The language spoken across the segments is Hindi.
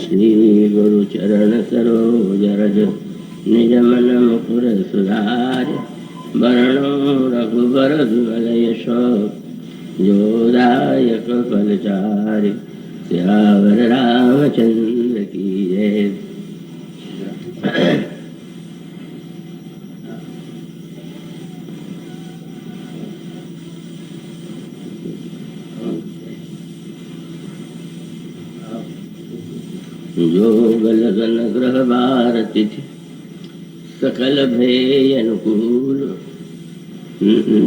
श्री गुरु चरण सरोज रज निज मन मुकुर सुधारि वरणो रघुबर विमल यशो जोदायक फलचारि सियावर रामचंद्र की जय। जोग लगन ग्रह बार तिथि सकल भय अनुकूल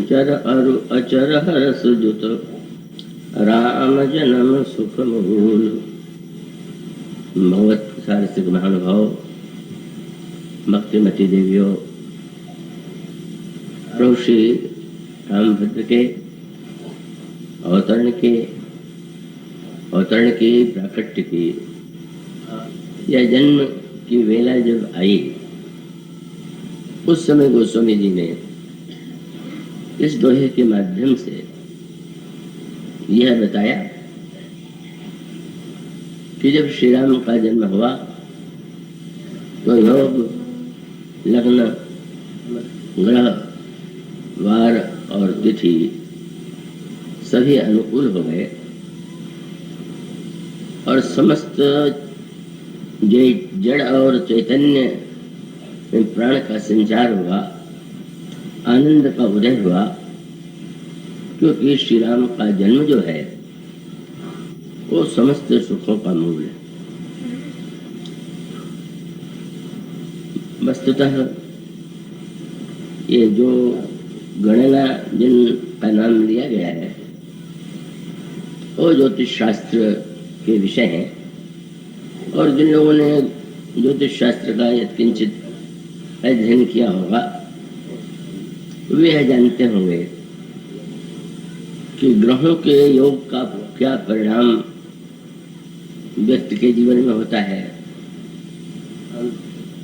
चर अरु अचर हरस जुत राम जन्म सुख मूल। भगवत सारसिक महानुभाव भक्तिमती देवियों, प्रभु श्री रामभद्र के अवतरण की प्राकट्य की या जन्म की वेला जब आई, उस समय गोस्वामी जी ने इस दोहे के माध्यम से यह बताया कि जब श्री राम का जन्म हुआ तो योग लग्न ग्रह वार और तिथि सभी अनुकूल हो गए और समस्त जड़ और चैतन्य में प्राण का संचार हुआ, आनंद का उदय हुआ, क्योंकि श्री राम का जन्म जो है वो समस्त सुखों का मूल है। वस्तुतः ये जो गणना जिनका नाम लिया गया है वो ज्योतिष शास्त्र के विषय हैं, और जिन लोगों ने ज्योतिष शास्त्र का यत्किंचित अध्ययन किया होगा वे यह जानते होंगे कि ग्रहों के योग का क्या परिणाम व्यक्ति के जीवन में होता है।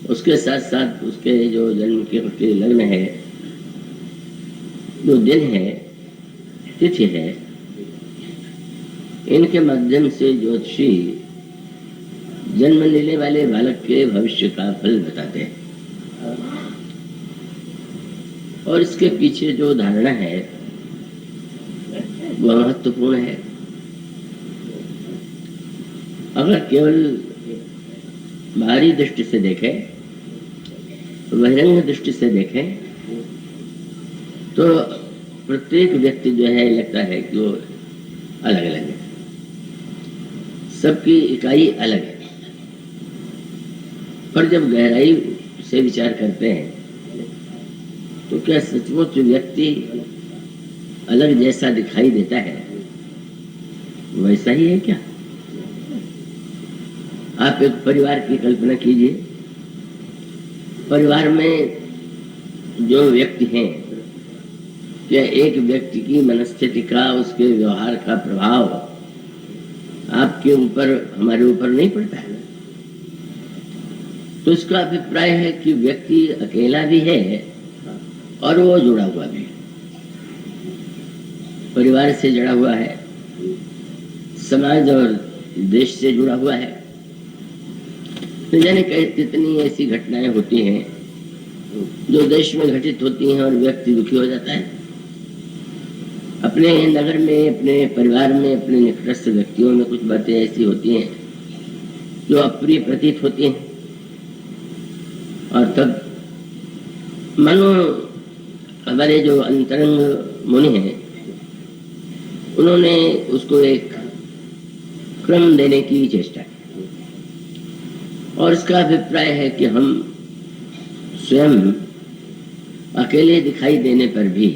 उसके साथ साथ उसके जो जन्म के लग्न है, जो दिन है, तिथि है, इनके माध्यम से ज्योतिषी जन्म लेने वाले बालक के भविष्य का फल बताते हैं। और इसके पीछे जो धारणा है वह महत्वपूर्ण है। अगर केवल बाहरी दृष्टि से देखें, बहिरंग दृष्टि से देखें, तो प्रत्येक व्यक्ति जो है लगता है कि वो अलग अलग है, सबकी इकाई अलग है। पर जब गहराई से विचार करते हैं तो क्या सचमुच व्यक्ति अलग जैसा दिखाई देता है? वैसा ही है क्या? आप एक परिवार की कल्पना कीजिए। परिवार में जो व्यक्ति हैं, क्या एक व्यक्ति की मनस्थिति का, उसके व्यवहार का प्रभाव आपके ऊपर, हमारे ऊपर नहीं पड़ता है? तो इसका अभिप्राय है कि व्यक्ति अकेला भी है और वो जुड़ा हुआ भी है, परिवार से जुड़ा हुआ है, समाज और देश से जुड़ा हुआ है। तो जाने कितनी ऐसी घटनाएं होती हैं जो देश में घटित होती हैं और व्यक्ति दुखी हो जाता है। अपने नगर में, अपने परिवार में, अपने निकटस्थ व्यक्तियों में कुछ बातें ऐसी होती हैं जो अप्रिय प्रतीत होती हैं, और तब मानो हमारे जो अंतरंग मुनि हैं उन्होंने उसको एक क्रम देने की चेष्टा की, और इसका अभिप्राय है कि हम स्वयं अकेले दिखाई देने पर भी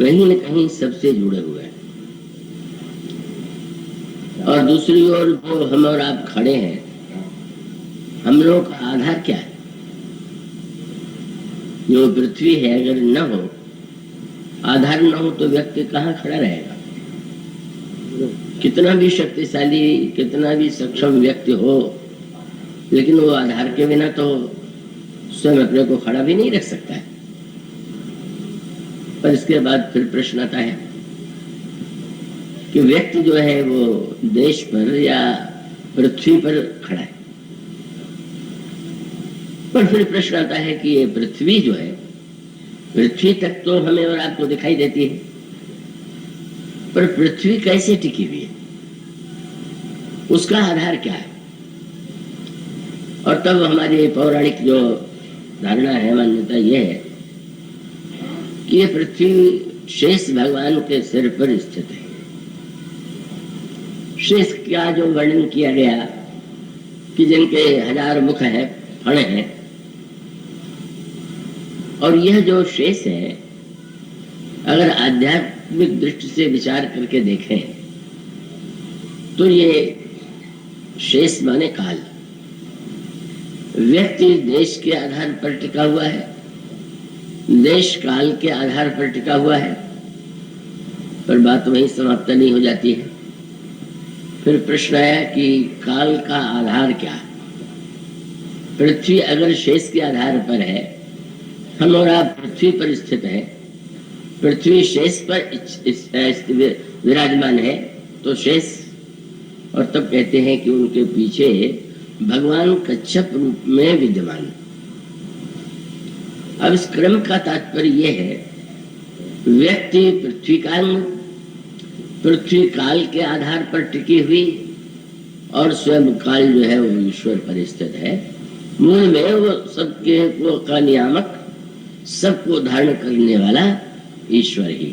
कहीं न कहीं सबसे जुड़े हुए हैं। और दूसरी ओर जो हम और आप खड़े हैं, हम लोगों का आधार क्या है? जो पृथ्वी है, अगर न हो, आधार न हो तो व्यक्ति कहाँ खड़ा रहेगा? कितना भी शक्तिशाली, कितना भी सक्षम व्यक्ति हो, लेकिन वो आधार के बिना तो स्वयं अपने को खड़ा भी नहीं रख सकता है। पर इसके बाद फिर प्रश्न आता है कि व्यक्ति जो है वो देश पर या पृथ्वी पर खड़ा है। पर फिर प्रश्न आता है कि ये पृथ्वी जो है, पृथ्वी तक तो हमें और आपको दिखाई देती है, पर पृथ्वी कैसे टिकी हुई है, उसका आधार क्या है? और तब हमारी पौराणिक जो धारणा है, मान्यता यह है कि ये पृथ्वी शेष भगवान के सिर पर स्थित है। शेष का जो वर्णन किया गया कि जिनके 1000 मुख हैं, फण हैं, और यह जो शेष है, अगर आध्यात्मिक दृष्टि से विचार करके देखें तो ये शेष माने काल। व्यक्ति देश के आधार पर टिका हुआ है, देश काल के आधार पर टिका हुआ है, पर बात वहीं समाप्त नहीं हो जाती है। फिर प्रश्न आया कि काल का आधार क्या है? पृथ्वी अगर शेष के आधार पर है, हम और आप पृथ्वी पर स्थित है, पृथ्वी शेष पर विराजमान है, तो शेष, और तब कहते हैं कि उनके पीछे भगवान कच्छप रूप में विद्यमान। अब इस क्रम का तात्पर्य यह है, व्यक्ति पृथ्वी का अंग, पृथ्वी काल के आधार पर टिकी हुई, और स्वयं काल जो है वो ईश्वर पर स्थित है। मूल में वो सबके को का नियामक, सबको धारण करने वाला ईश्वर ही।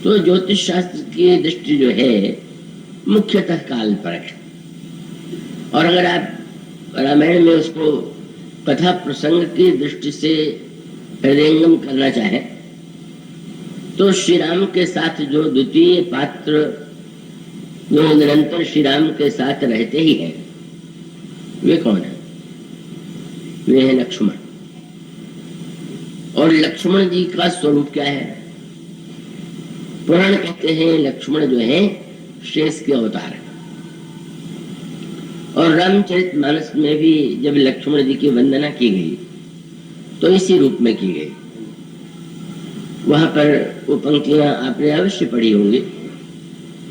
तो ज्योतिष शास्त्र की दृष्टि जो है मुख्यतः काल परक। और अगर आप रामायण में उसको कथा प्रसंग की दृष्टि से हृदयंगम करना चाहें तो श्री राम के साथ जो द्वितीय पात्र जो निरंतर श्री राम के साथ रहते ही हैं, वे कौन है? वे हैं लक्ष्मण। और लक्ष्मण जी का स्वरूप क्या है? पुराण कहते हैं लक्ष्मण जो है शेष के अवतार है। और रामचरितमानस में भी जब लक्ष्मण जी की वंदना की गई तो इसी रूप में की गई। वहां पर वो पंक्तियां आपने अवश्य पढ़ी होंगी,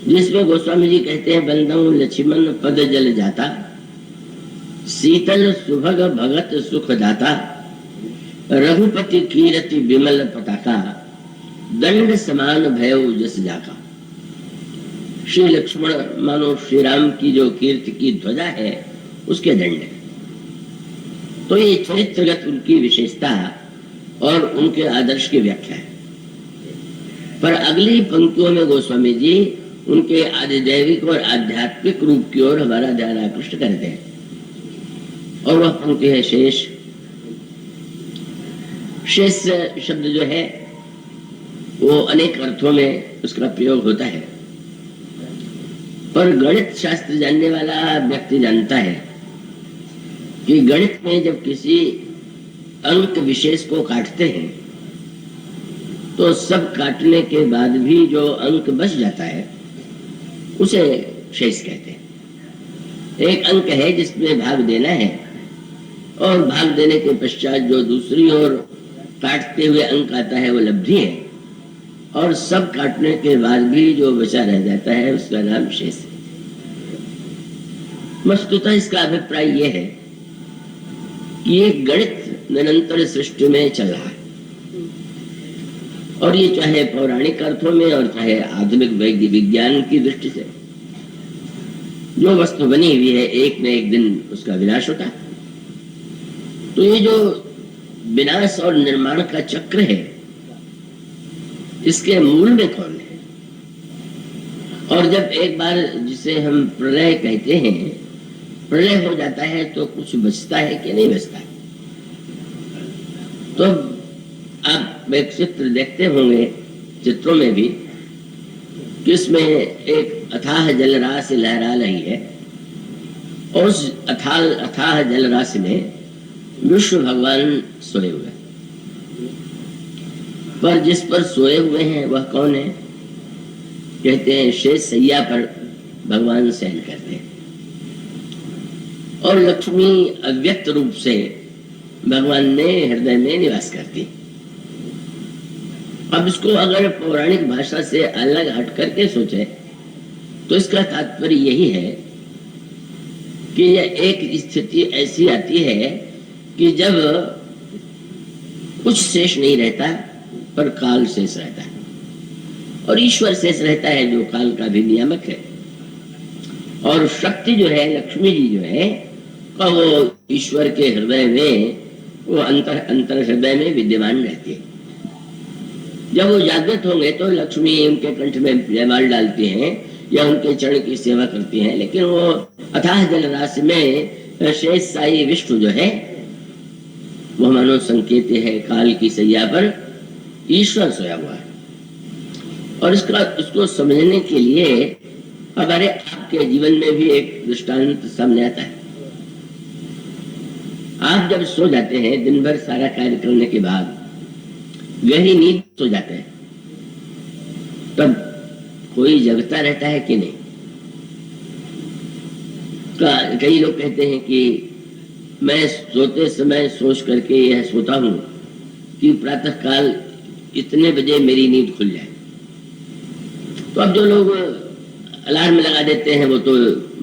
जिसमें गोस्वामी जी कहते हैं, बंदऊ लक्ष्मण पद जल जाता, शीतल सुभग भगत सुख दाता, रघुपति कीरति विमल पताका, दंड समान भयउ जस जाका। श्री लक्ष्मण मानो श्री राम की जो कीर्ति की ध्वजा है उसके दंड है। तो ये चरित्रगत उनकी विशेषता और उनके आदर्श की व्याख्या है। पर अगली पंक्तियों में गोस्वामी जी उनके आदिदैविक और आध्यात्मिक रूप की ओर हमारा ध्यान आकृष्ट करते हैं, और वह पंक्ति है शेष। शेष शब्द जो है वो अनेक अर्थों में उसका प्रयोग होता है, पर गणित शास्त्र जानने वाला व्यक्ति जानता है कि गणित में जब किसी अंक विशेष को काटते हैं तो सब काटने के बाद भी जो अंक बच जाता है उसे शेष कहते हैं। एक अंक है जिसमें भाग देना है, और भाग देने के पश्चात जो दूसरी ओर काटते हुए अंक आता है वो लब्धि है, और सब काटने के बाद भी जो बचा रह जाता है उसका नाम शेष है। वस्तुतः इसका अभिप्राय यह है कि ये गणित निरंतर सृष्टि में चल रहा है, और ये चाहे पौराणिक अर्थों में और चाहे आधुनिक वैज्ञानिक विज्ञान की दृष्टि से जो वस्तु बनी हुई है, एक न एक दिन उसका विनाश होता है। तो ये जो विनाश और निर्माण का चक्र है, इसके मूल में कौन है? और जब एक बार जिसे हम प्रलय कहते हैं, प्रलय हो जाता है तो कुछ बचता है कि नहीं बचता है? तो आप एक चित्र देखते होंगे, चित्रों में भी, कि इसमें एक अथाह जलराशि लहरा रही है, और उस अथाह जलराशि में विष्णु भगवान सोए हुए, पर जिस पर सोए हुए हैं वह कौन है? कहते हैं शेष सैया पर भगवान शयन करते हैं, और लक्ष्मी अव्यक्त रूप से भगवान ने हृदय में निवास करती। अब इसको अगर पौराणिक भाषा से अलग हट करके सोचे तो इसका तात्पर्य यही है कि यह एक स्थिति ऐसी आती है कि जब कुछ शेष नहीं रहता पर काल शेष रहता है, और ईश्वर शेष रहता है जो काल का भी नियामक है। और शक्ति जो है, लक्ष्मी जी जो है, का वो ईश्वर के हृदय में, वो अंतर हृदय में विद्यमान रहती है। जब वो जागृत होंगे तो लक्ष्मी उनके कंठ में जयमाल डालती हैं या उनके चरण की सेवा करती हैं, लेकिन वो अथाह जलराशि में शेष साई विष्णु जो है वो मानो संकेत है काल की सैया पर ईश्वर सोया हुआ है। और इसको समझने के लिए हमारे आपके जीवन में भी एक दृष्टांत सामने आता है। आप जब सो जाते हैं, दिन भर सारा कार्य करने के बाद गहरी नींद सो जाते हैं, तब कोई जगता रहता है कि नहीं? कई लोग कहते हैं कि मैं सोते समय सोच करके यह सोता हूं कि प्रातः काल इतने बजे मेरी नींद खुल जाए। तो अब जो लोग अलार्म लगा देते हैं वो तो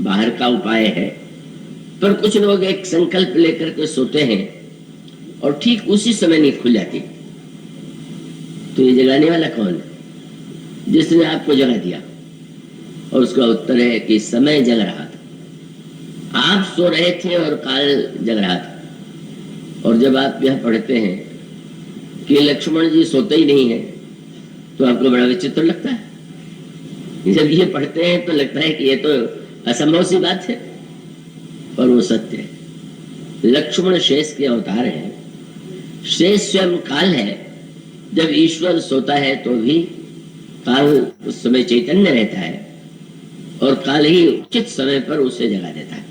बाहर का उपाय है, पर कुछ लोग एक संकल्प लेकर के सोते हैं और ठीक उसी समय नींद खुल जाती। तो ये जगाने वाला कौन है जिसने आपको जगा दिया? और उसका उत्तर है कि समय जग रहा था। आप सो रहे थे और काल जग रहा था। और जब आप यह पढ़ते हैं कि लक्ष्मण जी सोते ही नहीं है तो आपको बड़ा विचित्र लगता है। जब ये पढ़ते हैं तो लगता है कि ये तो असंभव सी बात है, पर वो सत्य है। लक्ष्मण शेष के अवतार है, शेष स्वयं काल है। जब ईश्वर सोता है तो भी काल उस समय चैतन्य रहता है और काल ही उचित समय पर उसे जगा देता है।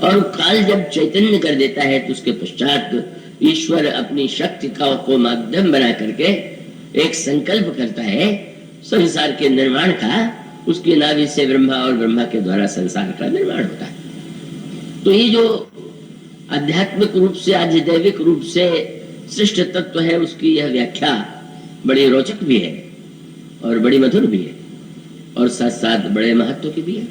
और काल जब चैतन्य कर देता है तो उसके पश्चात ईश्वर अपनी शक्ति को माध्यम बना करके एक संकल्प करता है संसार के निर्माण का। उसकी नाभि से ब्रह्मा और ब्रह्मा के द्वारा संसार का निर्माण होता है। तो ये जो आध्यात्मिक रूप से, आधिदैविक रूप से सृष्ट तत्व है, उसकी यह व्याख्या बड़ी रोचक भी है और बड़ी मधुर भी है और साथ साथ बड़े महत्व की भी है।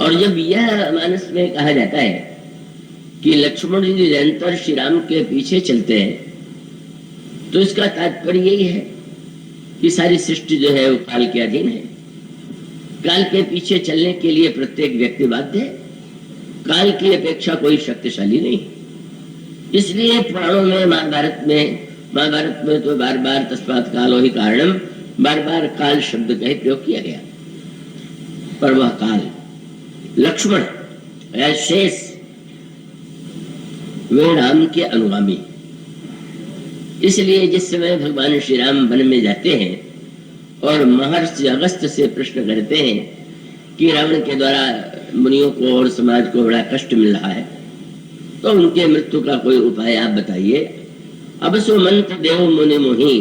और जब यह मानस में कहा जाता है कि लक्ष्मण जी निरंतर श्री राम के पीछे चलते हैं, तो इसका तात्पर्य यही है कि सारी सृष्टि जो है वो काल के अधीन है। काल के पीछे चलने के लिए प्रत्येक व्यक्ति बाध्य है। काल की अपेक्षा कोई शक्तिशाली नहीं। इसलिए पुराणों में, महाभारत में तो बार बार तस्मात् कालो ही कारणम, बार बार काल शब्द का ही प्रयोग किया गया। पर वह काल लक्ष्मण या शेष वे राम के अनुगामी। इसलिए जिस समय भगवान श्री राम वन में जाते हैं और महर्षि अगस्त्य से प्रश्न करते हैं कि रावण के द्वारा मुनियों को और समाज को बड़ा कष्ट मिल रहा है, तो उनके मृत्यु का कोई उपाय आप बताइए। अब सो मंत्र देव मुनि मोही,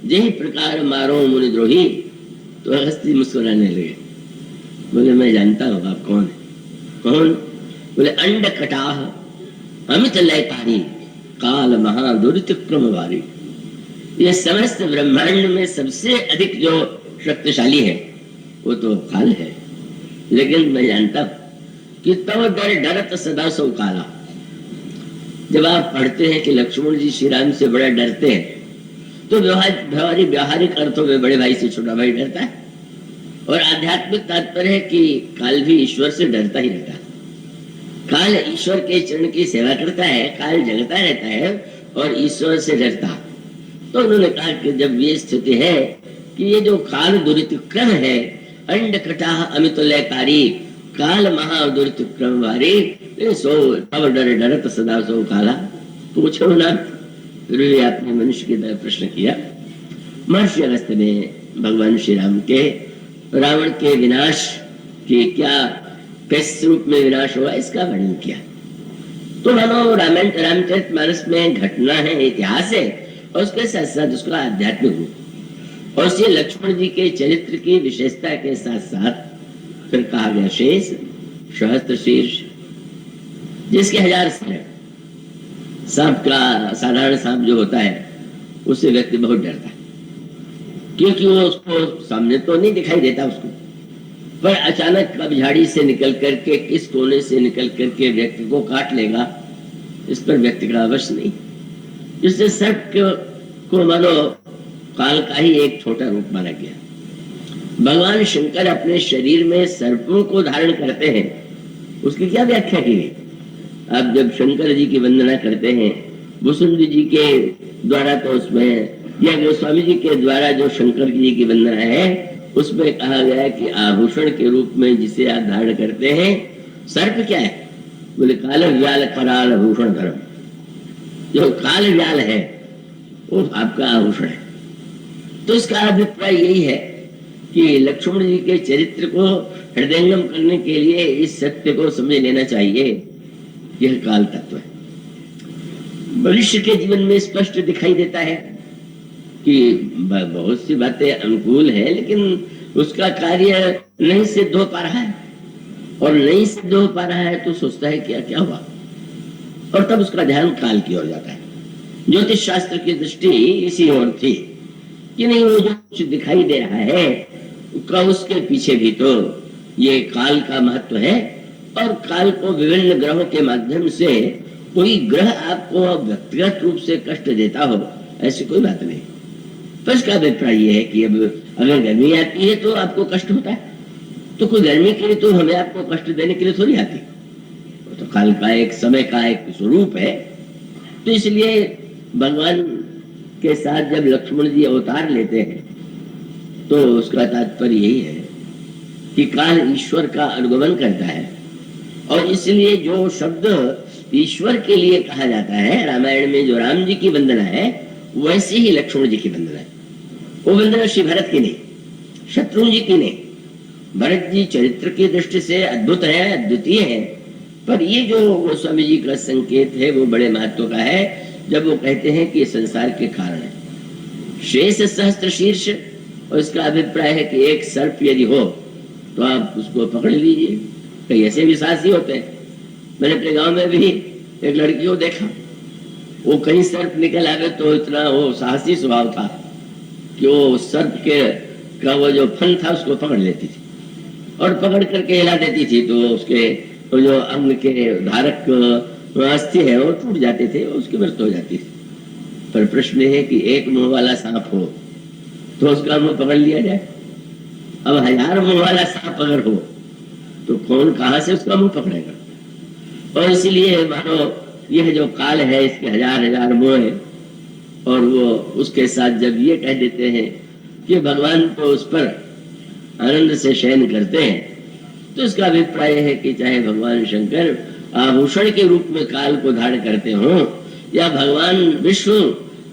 जही प्रकार मारो मुनि द्रोही। तो अगस्त्य मुस्कुराने लगे, बोले मैं जानता हूँ आप कौन है। कौन? बोले अंड कटाह अमित लयकारी काल महादुरितक्रमवारी। ये समस्त ब्रह्मांड में सबसे अधिक जो शक्तिशाली है वो तो काल है। लेकिन मैं जानता हूं कि तब डर डरत सदा सो काला। जब आप पढ़ते हैं कि लक्ष्मण जी श्री राम से बड़ा डरते हैं, तो व्यवहारिक अर्थों में बड़े भाई से छोटा भाई डरता है, और आध्यात्मिक तात्पर्य है कि काल भी ईश्वर से डरता ही रहता है। काल ईश्वर के चरण की सेवा करता है, काल जगता रहता है और ईश्वर से डरता। तो उन्होंने कहा कि जब ये स्थिति है कि ये जो काल दुरितक्रम है, अंड कटाह अमित लयकारी काल महादुरितक्रम वारी, सो तब डर डरत सदा सो काला। पूछो ना, फिर आपने मनुष्य की तरह प्रश्न किया। महर्षि अगस्त्य ने भगवान श्री राम के रावण के विनाश की किस रूप में विनाश हुआ इसका वर्णन किया। तो मानो रामचरितमानस में घटना है, इतिहास है, और उसके साथ साथ उसका आध्यात्मिक रूप, और उससे लक्ष्मण जी के चरित्र की विशेषता के साथ साथ फिर कहा गया शेष सहस्त्र शीर्ष, जिसके 1000 सिर है। सांप का, साधारण सांप जो होता है उससे व्यक्ति बहुत डरता है, क्योंकि वो उसको सामने तो नहीं दिखाई देता उसको, पर अचानक कब झाड़ी से निकल करके किस कोने से निकल करके व्यक्ति को काट लेगा, इस पर व्यक्ति का अवश्य नहीं। जिससे सर्प को मानो काल का ही एक छोटा रूप माना गया। भगवान शंकर अपने शरीर में सर्पों को धारण करते हैं, उसकी क्या व्याख्या की गई? आप जब शंकर जी की वंदना करते हैं, भूसुंड जी के द्वारा तो उसमें, या गोस्वामी जी के द्वारा जो शंकर जी की वंदना है उसमें कहा गया कि आभूषण के रूप में जिसे आप धारण करते हैं, सर्प क्या है? बोले काल व्याल कराल भूषण धर्म। जो काल व्याल है वो आपका आभूषण है। तो इसका अभिप्राय यही है कि लक्ष्मण जी के चरित्र को हृदयंगम करने के लिए इस सत्य को समझ लेना चाहिए। यह काल तत्व है। मनुष्य के जीवन में स्पष्ट दिखाई देता है कि बहुत सी बातें अनुकूल है, लेकिन उसका कार्य नहीं सिद्ध हो पा रहा है, और नहीं सिद्ध हो पा रहा है तो सोचता है क्या क्या हुआ, और तब उसका ध्यान काल की ओर जाता है। ज्योतिष शास्त्र की दृष्टि इसी ओर थी कि नहीं, वो जो कुछ दिखाई दे रहा है उसके पीछे भी तो ये काल का महत्व है, और काल को विभिन्न ग्रहों के माध्यम से कोई ग्रह आपको व्यक्तिगत रूप से कष्ट देता हो, ऐसी कोई बात नहीं। तो इसका अभिप्राय यह है कि अब अगर गर्मी आती है तो आपको कष्ट होता है, तो कोई गर्मी के लिए तो हमें आपको कष्ट देने के लिए थोड़ी आती, तो काल का एक समय का एक स्वरूप है। तो इसलिए भगवान के साथ जब लक्ष्मण जी अवतार लेते हैं तो उसका तात्पर्य यही है कि काल ईश्वर का अनुगमन करता है, और इसलिए जो शब्द ईश्वर के लिए कहा जाता है रामायण में, जो राम जी की वंदना है वैसे ही लक्ष्मण जी की वंदना है। वो वंदना श्री भरत की नहीं, शत्रुघ्न जी की नहीं। भरत जी चरित्र की दृष्टि से अद्भुत है, अद्वितीय है, पर ये जो गोस्वामी जी का संकेत है वो बड़े महत्व का है, जब वो कहते हैं कि संसार के कारण है। शेष सहस्त्र शीर्ष, और इसका अभिप्राय है कि एक सर्प यदि हो तो आप उसको पकड़ लीजिए। कई ऐसे भी साहसी होते हैं। मैंने अपने गांव में भी एक लड़की को देखा, वो कहीं सर्प निकल आवे तो इतना वो साहसी स्वभाव था कि वो सर्प के का वो जो फन था उसको पकड़ लेती थी, और पकड़ करके हिला देती थी, तो उसके वो जो अंग के धारक अस्थि है वो टूट जाते थे, उसकी मृत्यु हो जाती थी। पर प्रश्न है कि एक मुंह वाला सांप हो तो उसका मुंह पकड़ लिया जाए, अब 1000 मुंह वाला सांप अगर हो तो कौन कहां से उसका मुंह पकड़ेगा? और इसलिए मानो यह जो काल है इसके 1000 मुंह है, और वो उसके साथ जब ये कह देते हैं कि भगवान तो उस पर आनंद से शयन करते हैं, तो इसका अभिप्राय है कि चाहे भगवान शंकर आभूषण के रूप में काल को धारण करते हो, या भगवान विष्णु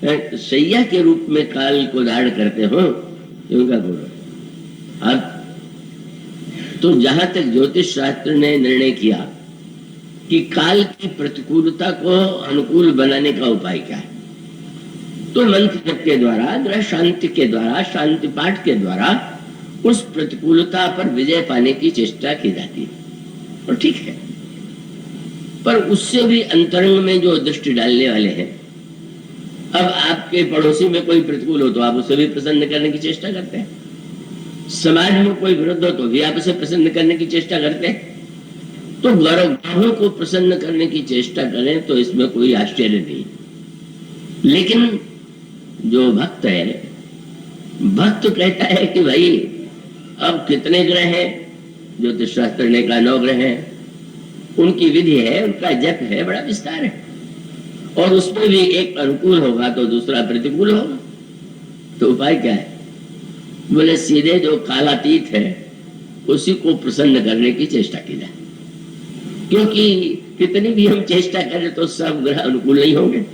सैया के रूप में काल को धारण करते हो, उनका गुण। अब तो जहां तक ज्योतिष शास्त्र ने निर्णय किया कि काल की प्रतिकूलता को अनुकूल बनाने का उपाय क्या है, तो मंत्र के द्वारा, ग्रह शांति के द्वारा, शांति पाठ के द्वारा उस प्रतिकूलता पर विजय पाने की चेष्टा की जाती है, और ठीक है। पर उससे भी अंतरंग में जो दृष्टि डालने वाले हैं, अब आपके पड़ोसी में कोई प्रतिकूल हो तो आप उसे भी प्रसन्न करने की चेष्टा करते हैं, समाज में कोई विरुद्ध हो तो भी आप उसे प्रसन्न करने की चेष्टा करते हैं। तो ग्रहों को प्रसन्न करने की चेष्टा करें तो इसमें कोई आश्चर्य नहीं। लेकिन जो भक्त है, भक्त कहता है कि भाई अब कितने ग्रह हैं, ज्योतिष शास्त्र ने कहा 9 ग्रह हैं, उनकी विधि है, उनका जप है, बड़ा विस्तार है, और उसमें भी एक अनुकूल होगा तो दूसरा प्रतिकूल होगा। तो उपाय क्या है? बोले सीधे जो कालातीत है उसी को प्रसन्न करने की चेष्टा की जाए, क्योंकि कितनी भी हम चेष्टा करें तो सब ग्रह अनुकूल नहीं होंगे,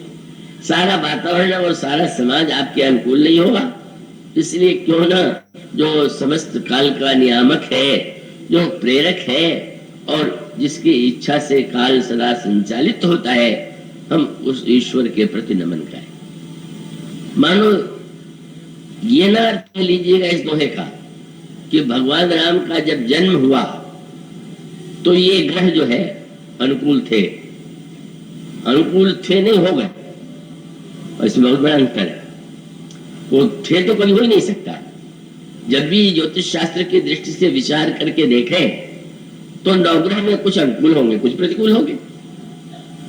सारा वातावरण और सारा समाज आपके अनुकूल नहीं होगा। इसलिए क्यों ना जो समस्त काल का नियामक है, जो प्रेरक है, और जिसकी इच्छा से काल सदा संचालित होता है, हम उस ईश्वर के प्रति नमन करें। मानो ये ना अर्थ लीजिएगा इस दोहे का कि भगवान राम का जब जन्म हुआ तो ये ग्रह जो है अनुकूल थे, अनुकूल थे नहीं, हो गए, और इसमें बहुत बड़ा अंतर है। वो थे तो कभी हो ही नहीं सकता, जब भी ज्योतिष शास्त्र की दृष्टि से विचार करके देखें तो नवग्रह में कुछ अनुकूल होंगे, कुछ प्रतिकूल होंगे,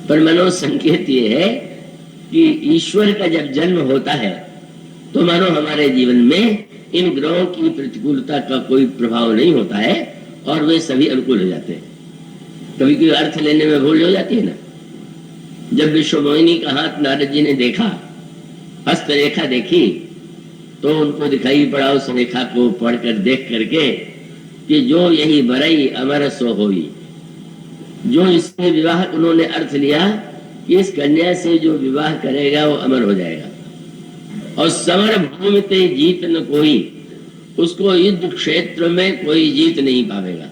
पर मानो संकेत ये है कि ईश्वर का जब जन्म होता है तो मानो हमारे जीवन में इन ग्रहों की प्रतिकूलता का कोई प्रभाव नहीं होता है और वे सभी अनुकूल हो जाते हैं। कभी कोई अर्थ लेने में भूल हो जाती है ना। जब विश्वमोहिनी का हाथ नारद जी ने देखा, हस्तरेखा देखी, तो उनको दिखाई पड़ा उस रेखा को पढ़कर देख करके कि जो यही बरई अमर सो होई, जो इसके विवाह उन्होंने अर्थ लिया कि इस कन्या से जो विवाह करेगा वो अमर हो जाएगा और समर भूमि ते जीत न कोई, उसको युद्ध क्षेत्र में कोई जीत नहीं पावेगा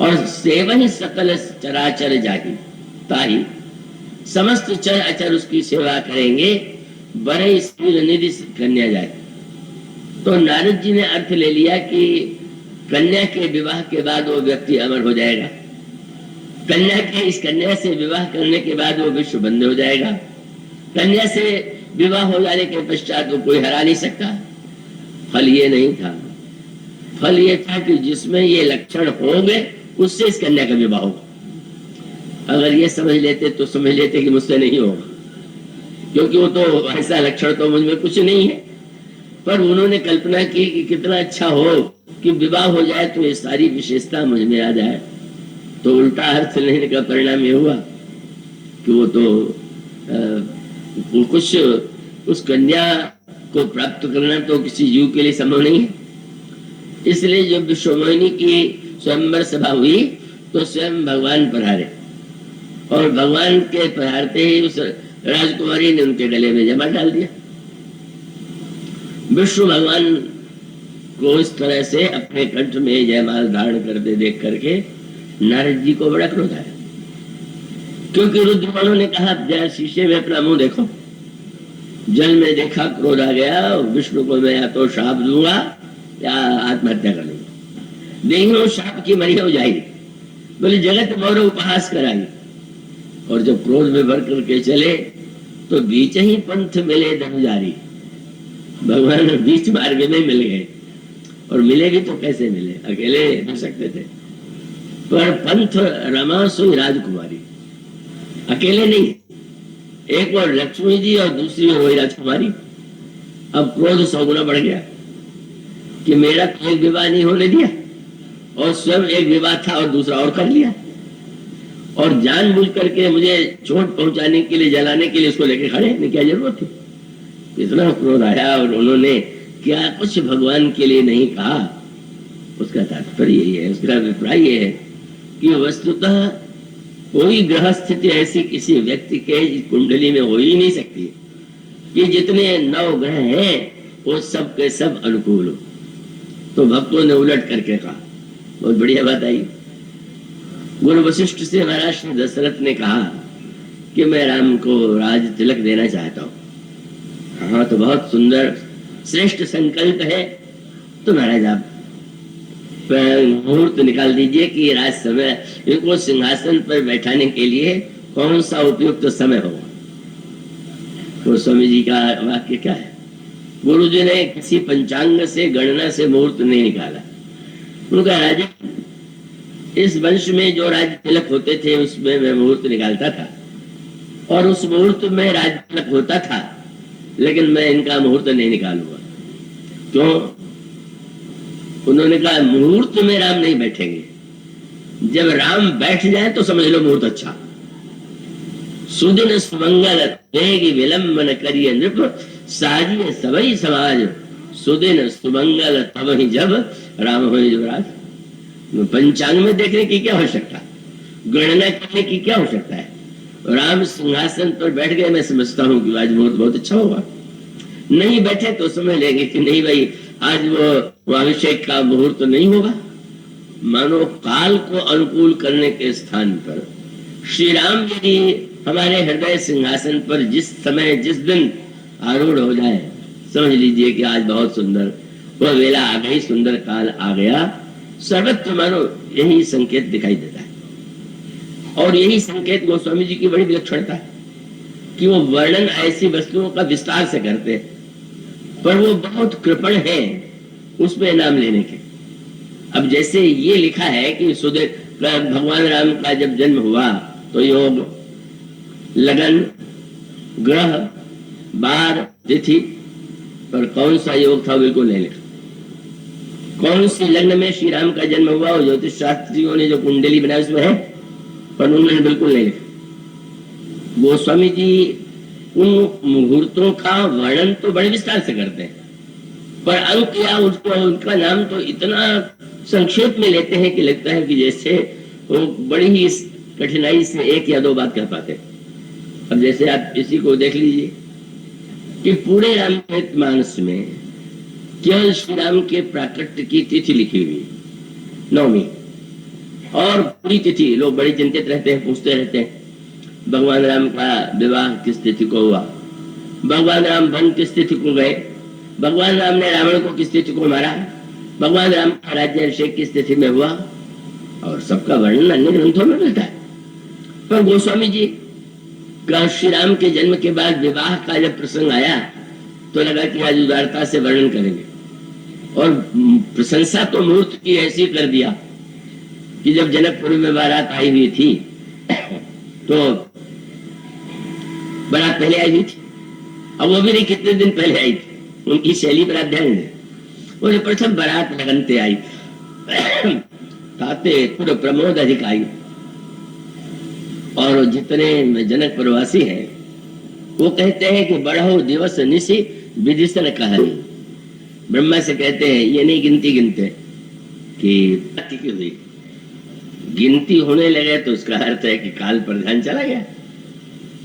और सेवन सकल चराचर जाहि ताहि, समस्त चर अचर उसकी सेवा करेंगे, बड़े स्थिर निधि कन्या जाए। तो नारद जी ने अर्थ ले लिया कि कन्या के विवाह के बाद वो व्यक्ति अमर हो जाएगा, इस कन्या से विवाह करने के बाद वो विश्व बंद हो जाएगा, कन्या से विवाह हो जाने के पश्चात वो कोई हरा नहीं सकता। फल ये नहीं था, फल ये था कि जिसमें ये लक्षण होंगे उससे इस कन्या का विवाह होगा। अगर ये समझ लेते तो समझ लेते कि मुझसे नहीं होगा, क्योंकि वो तो ऐसा लक्षण तो मुझ में कुछ नहीं है, पर उन्होंने कल्पना की कि कितना अच्छा हो कि विवाह हो जाए तो ये सारी विशेषता मुझ में आ जाए। तो उल्टा अर्थ लेने का परिणाम ये हुआ कि वो तो कुछ उस कन्या को प्राप्त करना तो किसी जीव के लिए संभव नहीं है। इसलिए जब विश्वमोहिनी की स्वयंवर सभा हुई तो स्वयं भगवान पधारे और भगवान के पधारते ही उस राजकुमारी ने उनके गले में जमा डाल दिया। विष्णु भगवान को इस तरह से अपने कंठ में जयमाल धारण करते देख करके नारद जी को बड़ा क्रोध आया, क्योंकि रुद्रमणों ने कहा जरा शीशे में अपना मुंह देखो। जल में देखा, क्रोध आ गया, विष्णु को मैं या तो शाप दूंगा या आत्महत्या कर लूंगा, देही शाप की मरी हो जाएगी। बोले जगत मोर उपहास कराई, और जब क्रोध में भर करके चले तो बीच ही पंथ मिले धनुजारी, भगवान बीच मार्ग में मिल गए। और मिले भी तो कैसे मिले, अकेले हो सकते थे, पर पंथ रमा सुई राजकुमारी, अकेले नहीं, एक और लक्ष्मी जी और दूसरी वही राजकुमारी। अब क्रोध 100 गुना बढ़ गया कि मेरा तो एक विवाह नहीं होने दिया और स्वयं एक विवाह था और दूसरा और कर लिया, और जानबूझ करके मुझे चोट पहुंचाने के लिए, जलाने के लिए उसको लेके खड़े हैं। क्या जरूरत थी? इतना क्रोध आया और उन्होंने क्या कुछ भगवान के लिए नहीं कहा। उसका तात्पर्य यही है, उसका अभिप्राय ये है कि वस्तुतः कोई ग्रह स्थिति ऐसी किसी व्यक्ति के कुंडली में हो ही नहीं सकती कि जितने 9 ग्रह हैं वो सब के सब अनुकूल हो। तो भक्तों ने उलट करके कहा, बहुत बढ़िया बात आई। गुरु वशिष्ठ से महाराज श्री दशरथ ने कहा कि मैं राम को राज तिलक देना चाहता हूँ। हाँ, तो बहुत सुंदर श्रेष्ठ संकल्प है, तो महाराज आप मुहूर्त निकाल दीजिए कि राज समय, इनको सिंहासन पर बैठाने के लिए कौन सा उपयुक्त समय होगा। तो स्वामी जी का वाक्य क्या है? गुरु जी ने किसी पंचांग से, गणना से मुहूर्त नहीं निकाला। उनका राजा, इस वंश में जो राज तिलक होते थे उसमें मैं मुहूर्त निकालता था और उस मुहूर्त में राज तिलक होता था, लेकिन मैं इनका मुहूर्त नहीं निकालूंगा। क्यों? उन्होंने कहा मुहूर्त में राम नहीं बैठेंगे, जब राम बैठ जाए तो समझ लो मुहूर्त अच्छा। सुदिन सुमंगल वेगी विलंबन करिए नृप, साजिए सबई समाज, सुदिन सुमंगल तब ही जब राम हो युवराज। पंचांग में देखने की क्या आवश्यकता, गणना करने की क्या आवश्यकता है? राम सिंहासन पर बैठ गए, मैं समझता हूँ कि आज मुहूर्त बहुत अच्छा होगा। नहीं बैठे तो समझ लेंगे कि नहीं भाई, आज वो अभिषेक का मुहूर्त नहीं होगा। मानो काल को अनुकूल करने के स्थान पर श्री राम यदि हमारे हृदय सिंहासन पर जिस समय, जिस दिन आरूढ़ हो जाए, समझ लीजिए कि आज बहुत सुंदर वह वेला आ गई, सुंदर काल आ गया। सर्वत्र मानो यही संकेत दिखाई देता है, और यही संकेत गोस्वामी जी की बड़ी विलक्षणता है कि वो वर्णन ऐसी वस्तुओं का विस्तार से करते हैं, पर वो बहुत कृपण है उस पे नाम लेने के। अब जैसे ये लिखा है कि सुदेव भगवान राम का जब जन्म हुआ तो योग, लगन, ग्रह, बार, तिथि, पर कौन सा योग था बिल्कुल नहीं लिखा। कौन सी लग्न में श्री राम का जन्म हुआ और ज्योतिष शास्त्रियों ने जो कुंडली बनाई उसमें है, पर उन्होंने बिल्कुल नहीं लिखा। गोस्वामी जी उन मुहूर्तों का वर्णन तो बड़े विस्तार से करते हैं, पर अंक या उसको उनका नाम तो इतना संक्षेप में लेते हैं कि लगता है कि जैसे वो बड़ी ही कठिनाई से एक या दो बात कह पाते। अब जैसे आप इसी को देख लीजिए कि पूरे रामचरितमानस में केवल श्री राम के प्राकट्य की तिथि लिखी हुई, नवमी, और पूरी तिथि लोग बड़ी चिंतित रहते हैं, पूछते रहते हैं भगवान राम का विवाह किस तिथि को हुआ, भगवान राम वन किस तिथि को गए, भगवान राम ने रावण को किस तिथि को मारा, भगवान राम का राज्याभिषेक किस तिथि में हुआ, और सबका वर्णन अन्य ग्रंथों में मिलता है। पर गोस्वामी जी का श्री राम के जन्म के बाद विवाह का जब प्रसंग आया तो लगा कि आज उदारता से वर्णन करेंगे, और प्रशंसा तो मूर्त की ऐसी कर दिया कि जब जनकपुर में बारात आई हुई थी तो बारात पहले आई हुई थी, अब वो भी नहीं कितने दिन पहले आई थी, उनकी शैली पर अध्ययन है। वो प्रथम बारात लगनते आई ताते पूरे प्रमोद अधिक आई, और जितने जनक प्रवासी हैं वो कहते हैं कि बढ़ो दिवस निशी विदिशन कहनी। ब्रह्मा से कहते हैं ये नहीं गिनती गिनते कि हुई गिनती होने लगे तो उसका अर्थ है कि काल पर ध्यान चला गया।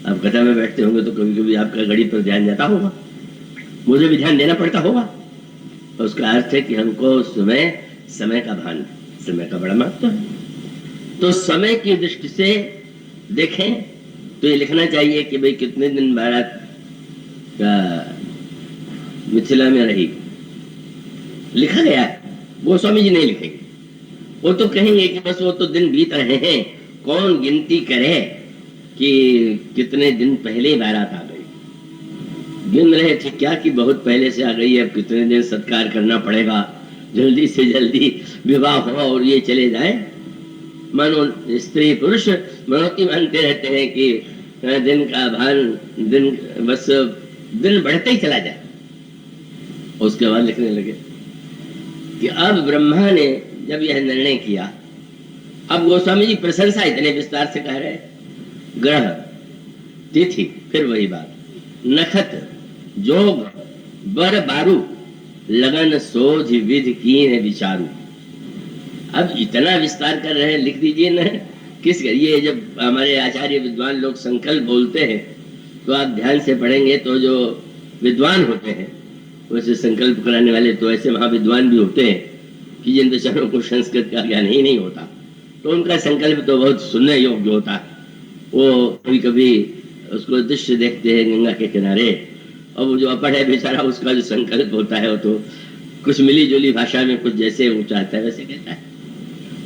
आप कथा में बैठते होंगे तो कभी कभी आपका घड़ी पर ध्यान जाता होगा, मुझे भी ध्यान देना पड़ता होगा, तो उसका अर्थ है कि हमको समय का भान, समय का बड़ा महत्व है। तो समय की दृष्टि से देखें तो ये लिखना चाहिए कि भाई कितने दिन बारात का मिथिला में रही, लिखा गया है। गोस्वामी जी नहीं लिखेंगे, वो तो कहेंगे कि बस वो तो दिन बीत रहे हैं, कौन गिनती करे कि कितने दिन पहले बारात आ गई। गिन रहे थे क्या कि बहुत पहले से आ गई है, अब कितने दिन सत्कार करना पड़ेगा, जल्दी से जल्दी विवाह हो और ये चले जाए। मानो स्त्री पुरुष मनोती मानते रहते हैं कि दिन का भान, दिन बस दिन बढ़ते ही चला जाए। उसके बाद लिखने लगे कि अब ब्रह्मा ने जब यह निर्णय किया, अब गोस्वामी जी प्रशंसा इतने विस्तार से कह रहे हैं, ग्रह, तिथि, फिर वही बात, नखत, जोग, बर बारू, लगन सोध विधि कीन विचारू। अब इतना विस्तार कर रहे हैं, लिख दीजिए ना किस। ये जब हमारे आचार्य विद्वान लोग संकल्प बोलते हैं तो आप ध्यान से पढ़ेंगे तो जो विद्वान होते हैं वैसे संकल्प कराने वाले तो ऐसे महाविद्वान भी होते हैं कि जिन बेचारों को संस्कृत का ज्ञान ही नहीं होता, तो उनका संकल्प तो बहुत सुनने योग्य होता है। वो कभी कभी उसको दृश्य देखते हैं गंगा के किनारे, और वो जो अपढ़ है बेचारा उसका जो संकल्प होता है वो तो कुछ मिली जुली भाषा में कुछ जैसे वो चाहता है वैसे कहता है।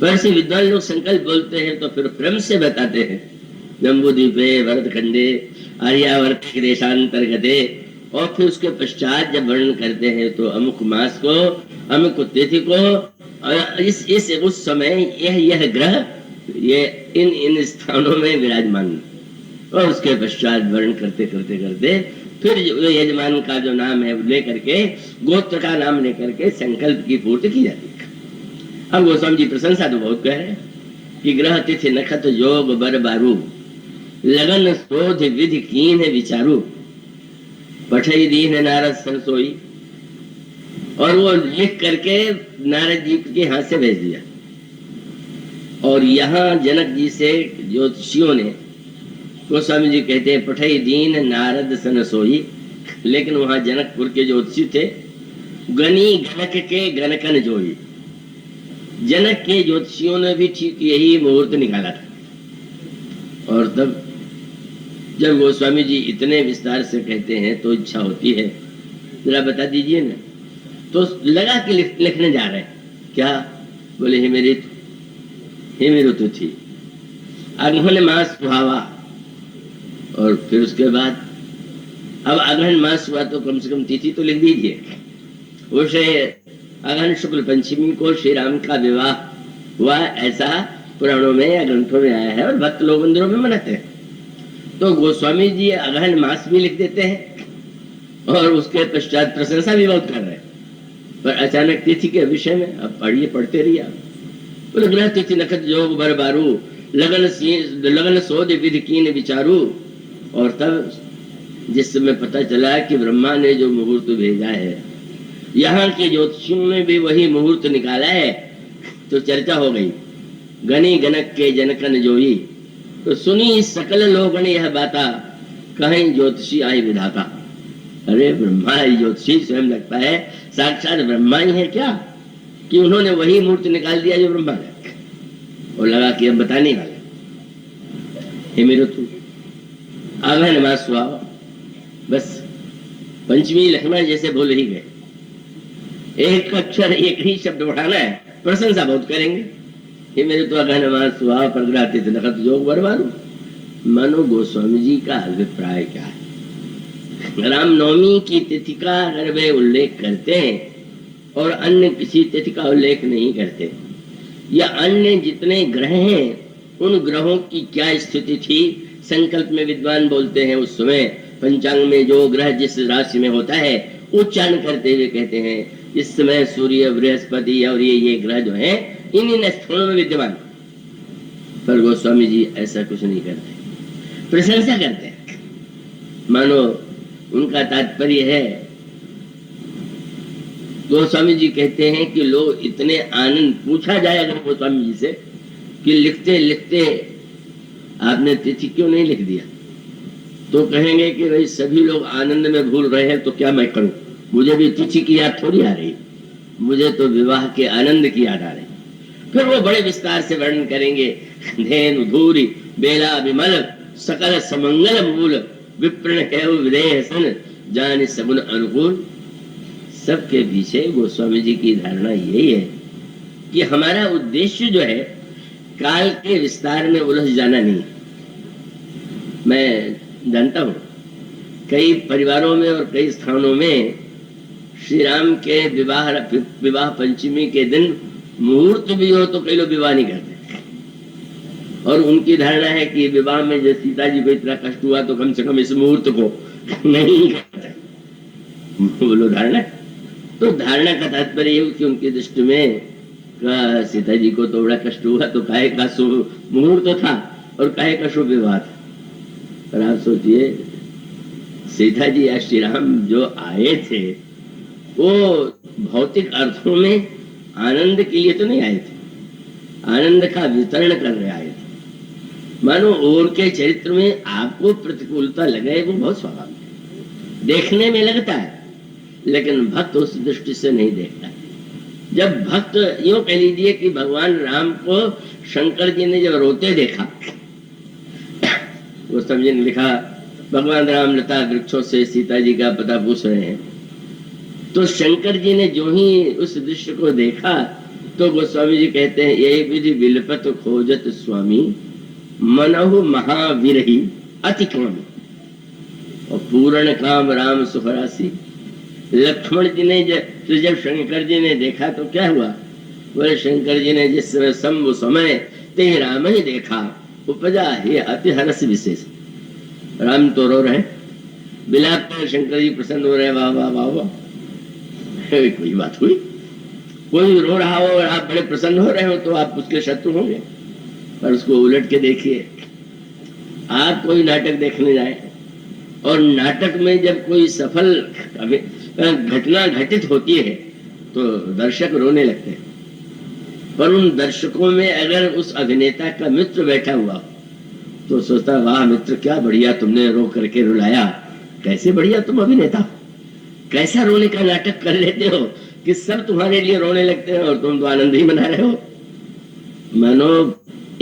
वैसे विद्वान लोग संकल्प बोलते हैं तो फिर क्रम से बताते हैं, जम्बूद्वीपे भरत खंडे आर्यावर्त के देशांतर्गते, और फिर उसके पश्चात जब वर्णन करते हैं तो अमुक मास को, अमुक तिथि को, इस उस समय यह ग्रह ये इन स्थानों में विराजमान, और उसके पश्चात वर्णन करते करते करते फिर यजमान का जो नाम है लेकर के, गोत्र का नाम लेकर के संकल्प की पूर्ति की जाती है। अब गोस्वामी जी प्रशंसा तो बहुत कह रहे हैं कि ग्रह तिथि नखत जोग बर बारू, लगन शोध विधि कीन विचारू, पठई दीन नारद सरसोई, और वो लिख करके नारद जी के हाथ से भेज दिया। और यहाँ जनक जी से ज्योतिषियों ने, गोस्वामी जी कहते हैं पठई दीन नारद सन सोई, लेकिन वहां जनकपुर के ज्योतिषी थे, गनी गणक के गणकन जोई। जनक के ज्योतिषियों ने भी ठीक यही मुहूर्त निकाला था। और तब जब गोस्वामी जी इतने विस्तार से कहते हैं तो इच्छा होती है जरा बता दीजिए ना। तो लगा कि लिखने जा रहे हैं, क्या बोले, हे ऋतु थी, अगहन मास सुहावा, और फिर उसके बाद अब अगहन मास हुआ तो कम से कम तिथि तो लिख दीजिए। उसे अगहन शुक्ल पंचमी को श्री राम का विवाह हुआ, ऐसा पुराणों में या ग्रंथों में आया है और भक्त लोग मंदिरों में मनाते हैं। तो गोस्वामी जी अगहन मास भी लिख देते हैं और उसके पश्चात प्रशंसा भी बहुत कर रहे हैं। पर अचानक तिथि के विषय में अब पढ़िए, पढ़ते रहिए आप। बोले ग्रह तिथि नखत जोग बर बारू, लगन सोध विधि कीन विचारू। और तब जिस समय पता चला कि ब्रह्मा ने जो मुहूर्त भेजा है, यहाँ के ज्योतिषियों ने भी वही मुहूर्त निकाला है, तो चर्चा हो गई। गणी गणक के जनकन जोई, तो सुनी सकल लोगन यह बाता, कहीं ज्योतिषी आई विधाता। अरे ब्रह्मा ज्योतिषी स्वयं लगता है साक्षात ब्रह्मा ही है क्या, कि उन्होंने वही मुहूर्त निकाल दिया जो ब्रह्मा ने, और लगा कि अब बताने वाले। हे मेरे तू अगहन मास हुआ, बस पंचमी लखना जैसे बोल ही गए। एक अक्षर एक ही शब्द बढ़ाना है, प्रशंसा बहुत करेंगे। ये मेरे तो अगहन मास हुआ प्रगृहति नखत जोग बरबारू। मानो गोस्वामी जी का अभिप्राय क्या है? रामनवमी की तिथि का अगर वे उल्लेख करते हैं और अन्य किसी तिथि का उल्लेख नहीं करते, या अन्य जितने ग्रह हैं उन ग्रहों की क्या स्थिति थी, संकल्प में विद्वान बोलते हैं उस समय पंचांग में जो ग्रह जिस राशि में होता है उच्चारण करते हुए कहते हैं इस समय सूर्य बृहस्पति और ये ग्रह जो है इन स्थलों में विद्यमान। पर गोस्वामी जी ऐसा कुछ नहीं करते, प्रशंसा करते हैं। मानो उनका तात्पर्य है, गोस्वामी जी कहते हैं कि लोग इतने आनंद, पूछा जाए अगर गोस्वामी जी से कि लिखते लिखते आपने तिथि क्यों नहीं लिख दिया, तो कहेंगे कि भाई सभी लोग आनंद में भूल रहे हैं तो क्या मैं करूं, मुझे भी तिथि की याद थोड़ी आ रही, मुझे तो विवाह के आनंद की याद आ रही। फिर वो बड़े विस्तार से वर्णन करेंगे, धेनु धूरी बेला विमल सकल समंगल मूल विप्रण कहु विदेह सन जान सगुन अनुकूल। सबके पीछे गोस्वामी जी की धारणा यही है कि हमारा उद्देश्य जो है काल के विस्तार में उलझ जाना नहीं। मैं जानता हूं कई परिवारों में और कई स्थानों में श्री राम के विवाह पंचमी के दिन मुहूर्त भी हो तो कई लोग विवाह नहीं करते, और उनकी धारणा है कि विवाह में जब सीता जी को इतना कष्ट हुआ तो कम से कम इस मुहूर्त को नहीं करते। बोलो धारणा, तो धारणा का तात्पर्य कि उनकी दृष्टि में सीता जी को तो बड़ा कष्ट हुआ तो काहे का शुभ मुहूर्त था और काहे का शुभ विवाह था। पर आप सोचिए सीता जी या श्री राम जो आए थे वो भौतिक अर्थों में आनंद के लिए तो नहीं आए थे, आनंद का वितरण करने आए थे। मानो और के चरित्र में आपको प्रतिकूलता लगे वो बहुत स्वाभाविक है, देखने में लगता है, लेकिन भक्त उस दृष्टि से नहीं देखता। जब भक्त यूं कह लीजिए कि भगवान राम को शंकर जी ने जब रोते देखा, वो समझे ने लिखा भगवान राम लता वृक्षों से सीता जी का पता पूछ रहे हैं, तो शंकर जी ने जो ही उस दृश्य को देखा तो गोस्वामी जी कहते हैं यही विधि विलपत खोजत स्वामी मनहु महावीरही अतिक्रमी और पूर्ण काम राम सुखरासी। लक्ष्मण जी ने जब शंकर जी ने देखा तो क्या हुआ, बोले शंकर जी ने जिस समय शंभु समय ते राम ही देखा उपजा हे अति हरस विशेष। राम तो रो रहे, बिलाप पर शंकर जी प्रसन्न हो रहे, वाह वाह वाह वाह। कोई बात हुई, कोई रो रहा हो और आप बड़े प्रसन्न हो रहे हो तो आप उसके शत्रु होंगे। पर उसको उलट के देखिए, आप कोई नाटक देखने जाए और नाटक में जब कोई सफल घटना घटित होती है तो दर्शक रोने लगते हैं, पर उन दर्शकों में अगर उस अभिनेता का मित्र बैठा हुआ तो सोचता वाह मित्र क्या बढ़िया तुमने रो करके रुलाया, कैसे बढ़िया तुम अभिनेता, कैसा रोने का नाटक कर लेते हो कि सब तुम्हारे लिए रोने लगते हैं और तुम तो आनंद ही मना रहे हो। मानो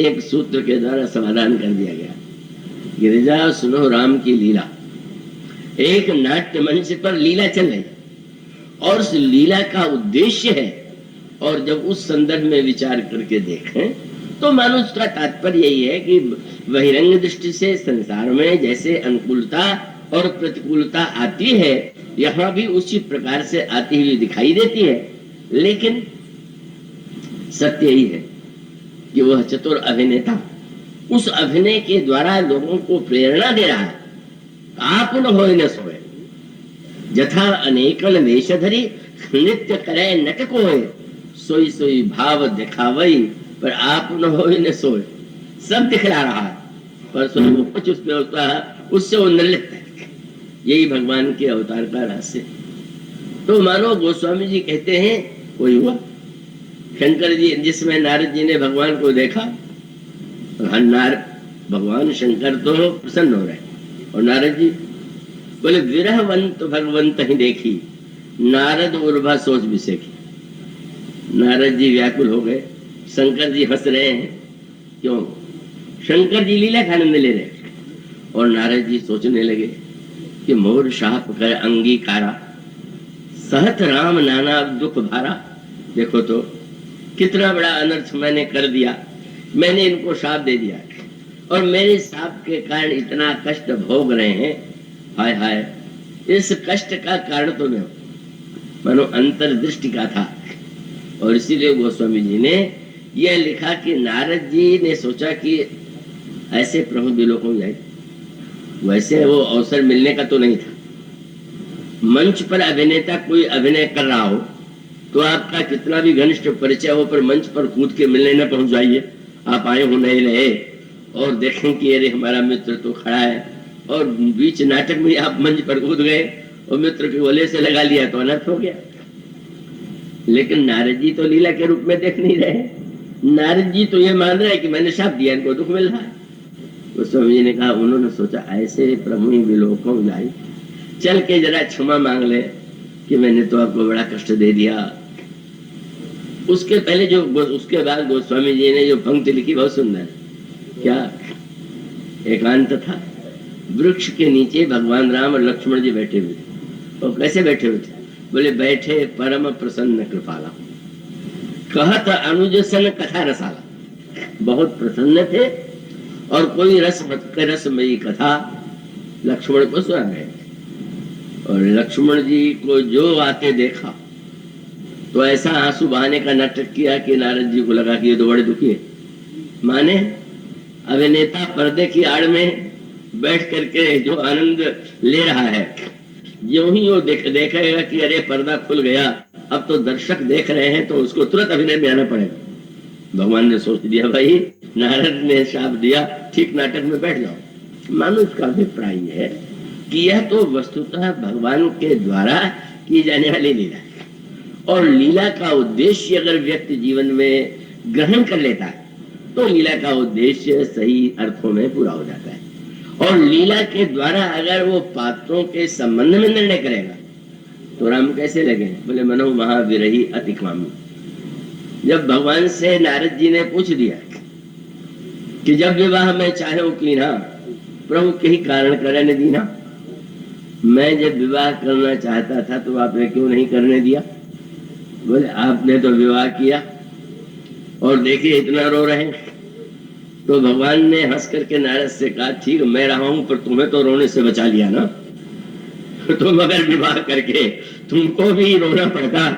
एक सूत्र के द्वारा समाधान कर दिया गया। गिरिजा सुनो राम की लीला, एक नाट्य मंच पर लीला चल रही और उस लीला का उद्देश्य है, और जब उस संदर्भ में विचार करके देखें तो मानो उसका तात्पर्य यही है कि बहिरंग दृष्टि से संसार में जैसे अनुकूलता और प्रतिकूलता आती है यहाँ भी उसी प्रकार से आती हुई दिखाई देती है, लेकिन सत्य यही है कि वह चतुर अभिनेता उस अभिनय के द्वारा लोगों को प्रेरणा दे रहा है। आप न होय न सोए, जथा अनेकन वेशधरी नृत्य करे नट कोय, सोई सोई भाव दिखावई पर आप न होय न सोए। सब दिखला रहा है पर स्वयं कुछ उस पे होता है, उससे वो निर्लिप्त है। यही भगवान के अवतार का रहस्य। तो मानो गोस्वामी जी कहते हैं वही हुआ। शंकर जी जिसमें नारद जी ने भगवान को देखा, भगवान शंकर तो प्रसन्न हो रहे और नारद जी बोले विरहवंत भगवंत ही देखी, नारद उर्भा सोच बिसेखी। नारद जी व्याकुल हो गए, शंकर जी हंस रहे हैं। क्यों? शंकर जी लीला का आनंद ले रहे और नारद जी सोचने लगे कि मोर शाप कर अंगीकारा, सहत राम नाना दुख भारा। देखो तो कितना बड़ा अनर्थ मैंने कर दिया, मैंने इनको शाप दे दिया और मेरे शाप के कारण इतना कष्ट भोग रहे हैं। हाय हाय, इस कष्ट का कारण तो मैं मानो अंतर्दृष्टि का था। और इसीलिए गोस्वामी जी ने यह लिखा कि नारद जी ने सोचा कि ऐसे प्रभु विलोक हो जाए। वैसे वो अवसर मिलने का तो नहीं था। मंच पर अभिनेता कोई अभिनय कर रहा हो तो आपका कितना भी घनिष्ठ परिचय हो, पर मंच पर कूद के मिलने न पहुंच जाइए। आप आए हो नहीं रहे और देखें कि अरे हमारा मित्र तो खड़ा है, और बीच नाटक में आप मंच पर कूद गए और मित्र के गले से लगा लिया तो अनर्थ हो गया। लेकिन नारद जी तो लीला के रूप में देख नहीं रहे। नारद जी तो ये मान रहे हैं कि मैंने शाप दिया, इनको दुख मिल रहा है। तो स्वामी जी ने कहा, उन्होंने सोचा ऐसे प्रभु विलोक हो जाए, चल के जरा क्षमा मांग ले कि मैंने तो आपको बड़ा कष्ट दे दिया। उसके पहले जो उसके बाद गोस्वामी जी ने जो पंक्ति लिखी बहुत सुंदर। क्या? एकांत था, वृक्ष के नीचे भगवान राम और लक्ष्मण जी बैठे हुए थे। और कैसे बैठे हुए थे? बोले बैठे परम प्रसन्न कृपाला, कहत अनुज सन कथा रसाला। बहुत प्रसन्न थे और कोई रसमयी कथा लक्ष्मण को सुना रहे। और लक्ष्मण जी को जो आते देखा तो ऐसा आंसू बहाने का नाटक किया कि नारद जी को लगा कि ये तो बड़े दुखी है। माने अभिनेता पर्दे की आड़ में बैठ करके जो आनंद ले रहा है, यूं ही वो देखेगा कि अरे पर्दा खुल गया, अब तो दर्शक देख रहे हैं, तो उसको तुरंत अभिनय में आना पड़ेगा। भगवान ने सोच दिया भाई नारद ने शाप दिया, ठीक नाटक में बैठ जाओ। मानो इसका अभिप्राय है कि यह तो वस्तुतः भगवान के द्वारा की जाने वाली लीला है। और लीला का उद्देश्य अगर व्यक्ति जीवन में ग्रहण कर लेता है तो लीला का उद्देश्य सही अर्थों में पूरा हो जाता है। और लीला के द्वारा अगर वो पात्रों के संबंध में निर्णय करेगा तो राम कैसे लगे? बोले मनो महाविरही अतिकामी। जब भगवान से नारद जी ने पूछ दिया कि जब विवाह में चाहे की ना, प्रभु के ही कारण करने दीना, मैं जब विवाह करना चाहता था तो आपने क्यों नहीं करने दिया? बोले आपने तो विवाह किया और देखिए इतना रो रहे हैं। तो भगवान ने हंस करके नारद से कहा, ठीक मैं रहा हूं पर तुम्हें तो रोने से बचा लिया ना। तो मगर विवाह करके तुमको भी रोना पड़ता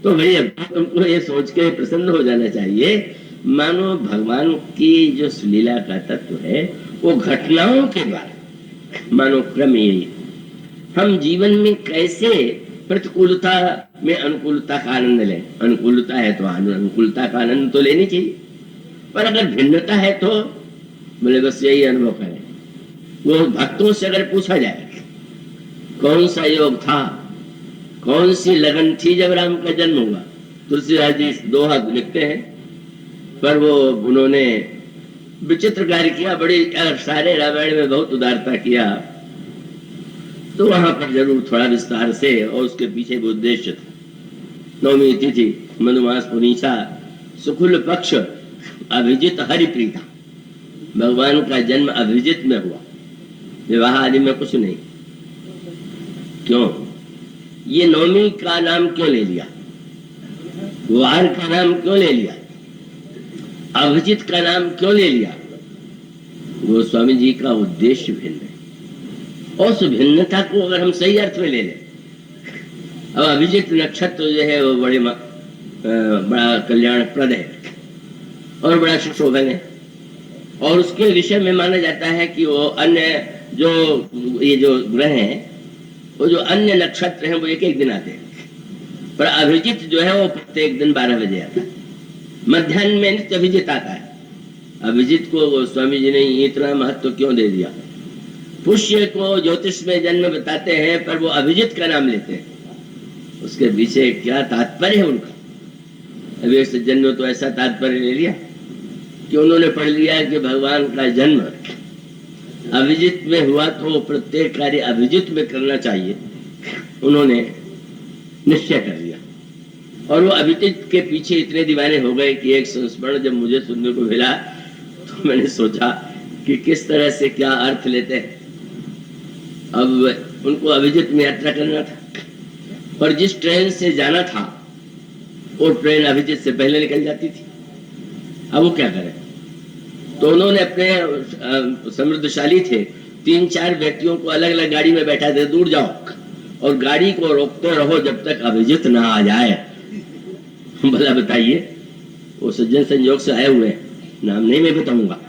तो भैया तुमको ये सोच के प्रसन्न हो जाना चाहिए। मानो भगवान की जो लीला का तत्व है वो घटनाओं के द्वारा, मानो क्रम यही, हम जीवन में कैसे प्रतिकूलता में अनुकूलता का आनंद लें। अनुकूलता है तो अनुकूलता का आनंद तो लेनी चाहिए, पर अगर भिन्नता है तो बोले बस यही अनुभव करें। वो भक्तों से अगर पूछा जाए कौन सा योग था, कौन सी लगन थी जब राम का जन्म हुआ, तुलसीदास जी दोहा लिखते हैं, पर वो उन्होंने विचित्र कार्य किया। बड़ी सारे रामायण में बहुत उदारता किया, तो वहां पर जरूर थोड़ा विस्तार से, और उसके पीछे भी उद्देश्य था। नवमी तिथि, मधुमास पुनीसा, शुक्ल पक्ष, अभिजित हरिप्रीता। भगवान का जन्म अभिजित में हुआ, विवाह आदि में कुछ नहीं। क्यों ये नवमी का नाम क्यों ले लिया, वार का नाम क्यों ले लिया, अभिजित का नाम क्यों ले लिया? गोस्वामी जी का उद्देश्य भिन्न है। और उस भिन्नता को अगर हम सही अर्थ में ले लें, अब अभिजित नक्षत्र जो है वो बड़े बड़ा कल्याणप्रद है और बड़ा सुशोभन है। और उसके विषय में माना जाता है कि वो अन्य जो ये जो ग्रह हैं, वो जो अन्य नक्षत्र हैं, वो एक एक दिन आते हैं, पर अभिजित जो है वो प्रत्येक दिन 12 बजे आता है। मध्याह्न में नित्य अभिजित आता है। अभिजित को स्वामी जी ने इतना महत्व क्यों दे दिया? पुष्य को ज्योतिष में जन्म बताते हैं, पर वो अभिजित का नाम लेते हैं। उसके पीछे क्या तात्पर्य है उनका? अभी सज्जन ने तो ऐसा तात्पर्य ले लिया कि उन्होंने पढ़ लिया कि भगवान का जन्म अभिजित में हुआ, तो प्रत्येक कार्य अभिजित में करना चाहिए, उन्होंने निश्चय कर लिया। और वो अभिजित के पीछे इतने दीवाने हो गए कि एक संस्मरण जब मुझे सुनने को मिला तो मैंने सोचा कि किस तरह से क्या अर्थ लेते हैं। अब उनको अभिजित में यात्रा करना था, पर जिस ट्रेन से जाना था वो ट्रेन अभिजित से पहले निकल जाती थी। अब वो क्या करें? तो उन्होंने अपने समृद्धशाली थे, 3-4 व्यक्तियों को अलग अलग गाड़ी में बैठा दे, दूर जाओ और गाड़ी को रोकते रहो जब तक अभिजित ना आ जाए। भला बताइए, वो सज्जन संयोग से आए हुए, नाम नहीं मैं बताऊंगा,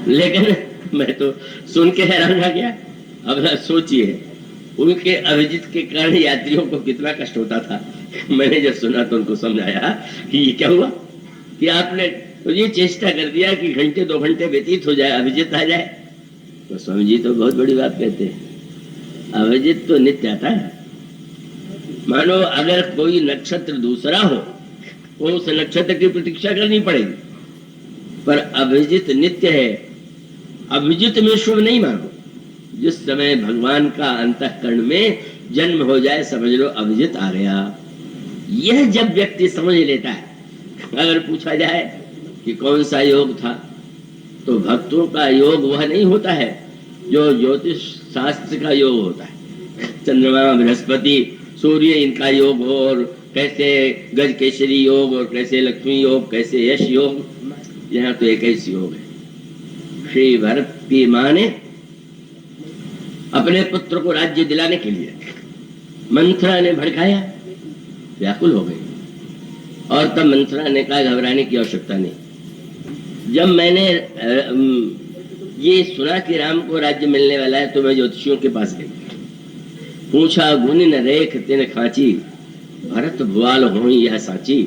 लेकिन मैं तो सुन के हैरान रह गया। अब सोचिए उनके अभिजित के कारण यात्रियों को कितना कष्ट होता था। मैंने जब सुना तो उनको समझाया कि ये क्या हुआ कि आपने तो ये चेष्टा कर दिया कि घंटे 2 घंटे व्यतीत हो जाए, अभिजित आ जाए। तो स्वामी जी तो बहुत बड़ी बात कहते हैं, अभिजित तो नित्य आता है। मानो अगर कोई नक्षत्र दूसरा हो तो उस नक्षत्र की प्रतीक्षा करनी पड़ेगी, पर अभिजित नित्य है। अभिजित में शुभ नहीं मानो। जिस समय भगवान का अंतःकरण में जन्म हो जाए, समझ लो अभिजित आ गया। यह जब व्यक्ति समझ लेता है, अगर पूछा जाए कि कौन सा योग था, तो भक्तों का योग वह नहीं होता है जो ज्योतिष शास्त्र का योग होता है। चंद्रमा, बृहस्पति, सूर्य, इनका योग हो, और कैसे गज केसरी योग, और कैसे लक्ष्मी योग, कैसे यश योग। यहाँ तो एक ऐसी योग है। श्री भरत की मां ने अपने पुत्र को राज्य दिलाने के लिए मंथरा ने भड़काया, व्याकुल हो गई, और तब मंथरा ने कहा घबराने की आवश्यकता नहीं। जब मैंने ये सुना कि राम को राज्य मिलने वाला है, तो मैं ज्योतिषियों के पास गई, पूछा गुनि न रेख तिन खाची, भरत भुआल होई यह साची।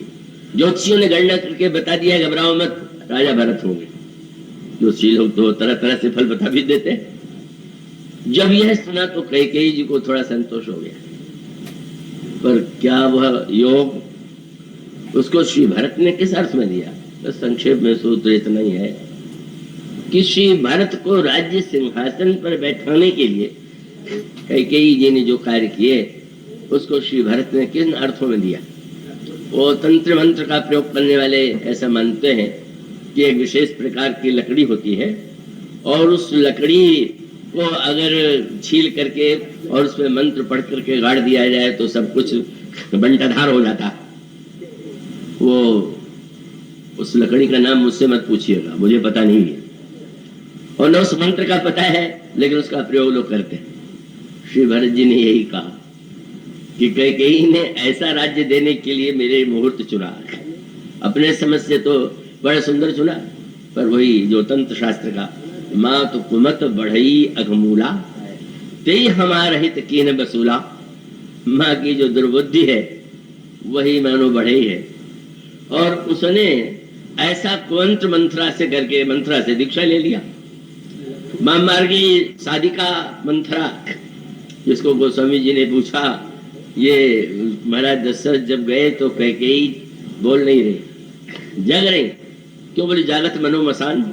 ज्योतिषियों ने गणना करके बता दिया, घबराओ मत, राजा भरत होंगे। ज्योतिषी लोग तो तरह तरह से फल बता भी देते। जब यह सुना तो कैकेयी जी को थोड़ा संतोष हो गया, पर क्या वह योग उसको श्री भरत ने किस अर्थ में दिया? तो संक्षेप में सूत्र इतना ही है कि श्री भरत को राज्य सिंहासन पर बैठाने के लिए कैकेयी जी ने जो कार्य किए, उसको श्री भरत ने किन अर्थों में दिया? वो तंत्र मंत्र का प्रयोग करने वाले ऐसा मानते हैं कि एक विशेष प्रकार की लकड़ी होती है, और उस लकड़ी को अगर छील करके और उसमें मंत्र पढ़ करके गाड़ दिया जाए तो सब कुछ बंटाधार हो जाता। वो उस लकड़ी का नाम मुझसे मत पूछिएगा, मुझे पता नहीं है, और न उस मंत्र का पता है, लेकिन उसका प्रयोग लोग करते हैं। श्री भरत जी ने यही कहा कि कैकेयी ने ऐसा राज्य देने के लिए मेरे मुहूर्त चुना। अपने समझ से तो बड़ा सुंदर चुना, पर वही जो तंत्र शास्त्र का माँ तो कुमत बढ़ई अघमूला, ते हमारा हित कीन बसूला। माँ की जो दुर्बुद्धि है वही मानो बढ़ई है, और उसने ऐसा कुमंत्र मंत्रा से करके मंत्रा से दीक्षा ले लिया। मां मार्गी साधिका मंत्रा, जिसको गोस्वामी जी ने पूछा, ये महाराज दशरथ जब गए तो कैकेयी बोल नहीं रही, जग रही। क्यों बोली? जागत मनो मसान।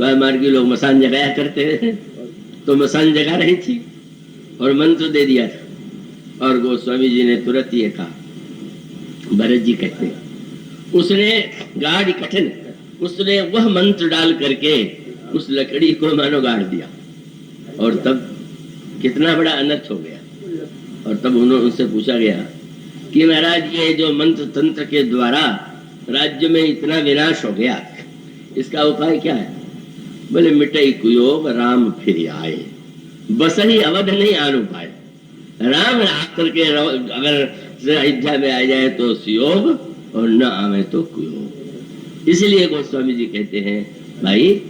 मार्गी लोग मसान जगाया करते हैं, तो मसान जगा रही थी और मंत्र दे दिया था। और गोस्वामी जी ने तुरंत ये कहा, भरत जी कहते हैं, उसने गाढ़ कठिन, उसने वह मंत्र डाल करके उस लकड़ी को मानो गाड़ दिया, और तब कितना बड़ा अनर्थ हो गया। और तब उनसे पूछा गया कि महाराज ये जो मंत्र तंत्र के द्वारा राज्य में इतना विनाश हो गया, इसका उपाय क्या है? बोले मिटई कुयोग राम फिर आए, बस ही अवध नहीं आनु पाए। राम आकर के अगर अयोध्या में आ जाए तो सुयोग, और न आवे तो क्यों। इसलिए गोस्वामी जी कहते हैं, भाई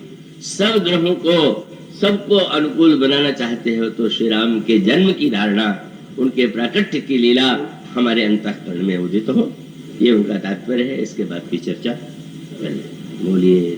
सब ग्रहों को सबको अनुकूल बनाना चाहते हो तो श्री राम के जन्म की धारणा, उनके प्राकट्य की लीला हमारे अंतःकरण में उदित हो, ये उनका तात्पर्य है। इसके बाद की चर्चा बोलिए।